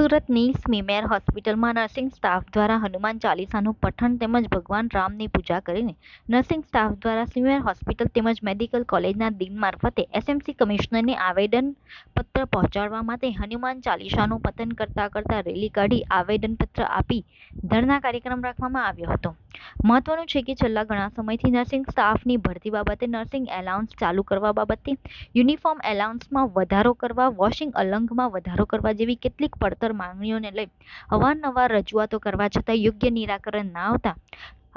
સુરતની સ્મીમેર હોસ્પિટલમાં nursing staff દ્વારા હનુમાન ચાલીસાનું પઠન તેમજ ભગવાન રામની પૂજા કરીને નર્સિંગ સ્ટાફ દ્વારા સ્મીમેર હોસ્પિટલ તેમજ મેડિકલ કોલેજના ડીન મારફતે એસએમસી કમિશનરને આવેદનપત્ર પહોંચાડવા માટે હનુમાન ચાલીસાનું પઠન કરતા રેલી કાઢી આવેદનપત્ર આપી ધરણા કાર્યક્રમ રાખવામાં આવ્યો હતો। મહત્વનું છે કે છેલ્લા ઘણા સમયથી નર્સિંગ સ્ટાફની ભરતી બાબતે નર્સિંગ એલાઉન્સ ચાલુ કરવા બાબતે યુનિફોર્મ એલાઉન્સમાં વધારો કરવા વોશિંગ અલંગમાં વધારો કરવા જેવી કેટલીક પડતર માંગણીઓને લઈ અવારનવાર રજૂઆતો કરવા છતાં યોગ્ય નિરાકરણ ના આવતા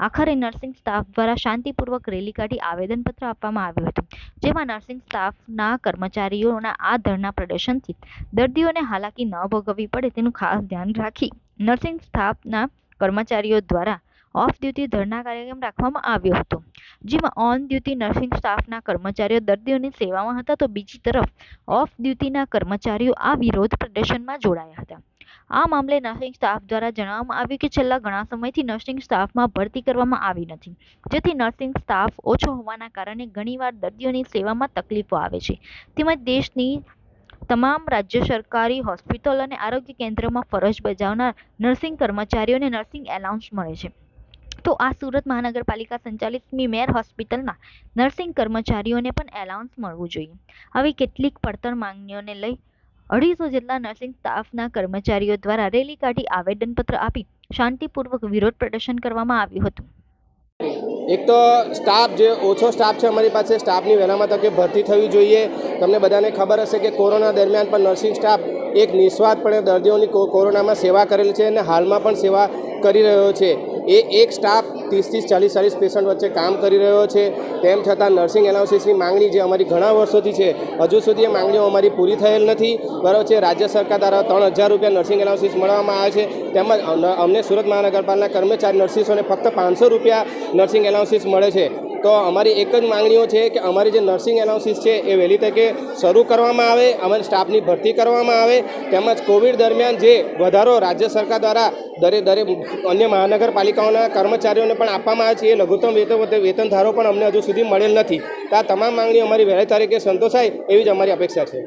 આખરે નર્સિંગ સ્ટાફ દ્વારા શાંતિપૂર્વક રેલી કાઢી આવેદનપત્ર આપવામાં આવ્યું હતું, જેમાં નર્સિંગ સ્ટાફના કર્મચારીઓના આ ધરણા પ્રદર્શનથી દર્દીઓને હાલાકી ન ભોગવવી પડે તેનું ખાસ ધ્યાન રાખી નર્સિંગ સ્ટાફના કર્મચારીઓ દ્વારા ઓફ ડ્યુટી ધરણા કાર્યક્રમ રાખવામાં આવ્યો હતો, જેમાં ઓન ડ્યુટી નર્સિંગ સ્ટાફના કર્મચારીઓ દર્દીઓની સેવામાં હતા તો બીજી તરફ ઓફ ડ્યુટીના કર્મચારીઓ આ વિરોધ પ્રદર્શનમાં જોડાયા હતા। આ મામલે નર્સિંગ સ્ટાફ દ્વારા જણાવવામાં આવ્યું કે છેલ્લા ઘણા સમયથી નર્સિંગ સ્ટાફમાં ભરતી કરવામાં આવી નથી, જેથી નર્સિંગ સ્ટાફ ઓછો હોવાના કારણે ઘણીવાર દર્દીઓની સેવામાં તકલીફો આવે છે, તેમજ દેશની તમામ રાજ્ય સરકારી હોસ્પિટલ અને આરોગ્ય કેન્દ્રમાં ફરજ બજાવનાર નર્સિંગ કર્મચારીઓને નર્સિંગ એલાઉન્સ મળે છે, તો આ સુરત મહાનગરપાલિકા સંચાલિત સ્મીમેર હોસ્પિટલના નર્સિંગ કર્મચારીઓને પણ એલાઉન્સ મળવું જોઈએ। આવી કેટલીક પડતર માંગણીઓને લઈ 250 જેટલા નર્સિંગ સ્ટાફના કર્મચારીઓ દ્વારા રેલી કાઢી આવેદનપત્ર આપી શાંતિપૂર્વક વિરોધ પ્રદર્શન કરવામાં આવ્યું હતું। એક તો સ્ટાફ જે ઓછો સ્ટાફ છે અમારી પાસે, સ્ટાફની વહેલામાં તકે ભરતી થવી જોઈએ। તમને બધાને ખબર હશે કે કોરોના દરમિયાન પણ નર્સિંગ સ્ટાફ એક નિસ્વાર્થપણે દર્દીઓની કોરોનામાં સેવા કરેલી છે અને હાલમાં પણ સેવા કરી રહ્યો છે। એ એક સ્ટાફ 30-40 પેશન્ટ વચ્ચે કામ કરી રહ્યો છે, તેમ છતાં નર્સિંગ એલાઉન્સીસની માંગણી જે અમારી ઘણા વર્ષોથી છે હજુ સુધી એ માંગણીઓ અમારી પૂરી થયેલ નથી, બરાબર છે। રાજ્ય સરકાર દ્વારા 3000 રૂપિયા નર્સિંગ એલાઉન્સીસ મળવામાં આવે છે, તેમજ અમને સુરત મહાનગરપાલિકાના કર્મચારી નર્સિસોને ફક્ત 500 રૂપિયા નર્સિંગ એલાઉન્સીસ મળે છે। તો અમારી એક જ માંગણીઓ છે કે અમારી જે નર્સિંગ એલાઉન્સીસ છે એ વહેલી તકે શરૂ કરવામાં આવે, અમારી સ્ટાફની ભરતી કરવામાં આવે, તેમજ કોવિડ દરમિયાન જે વધારો રાજ્ય સરકાર દ્વારા દરેક અન્ય મહાનગરપાલિકાઓના કર્મચારીઓને પણ આપવામાં આવે છે એ લઘુત્તમ વેતન ધારો પણ અમને હજુ સુધી મળેલ નથી। તો આ તમામ માંગણીઓ અમારી વહેલી તારીખે સંતોષાય એવી જ અમારી અપેક્ષા છે।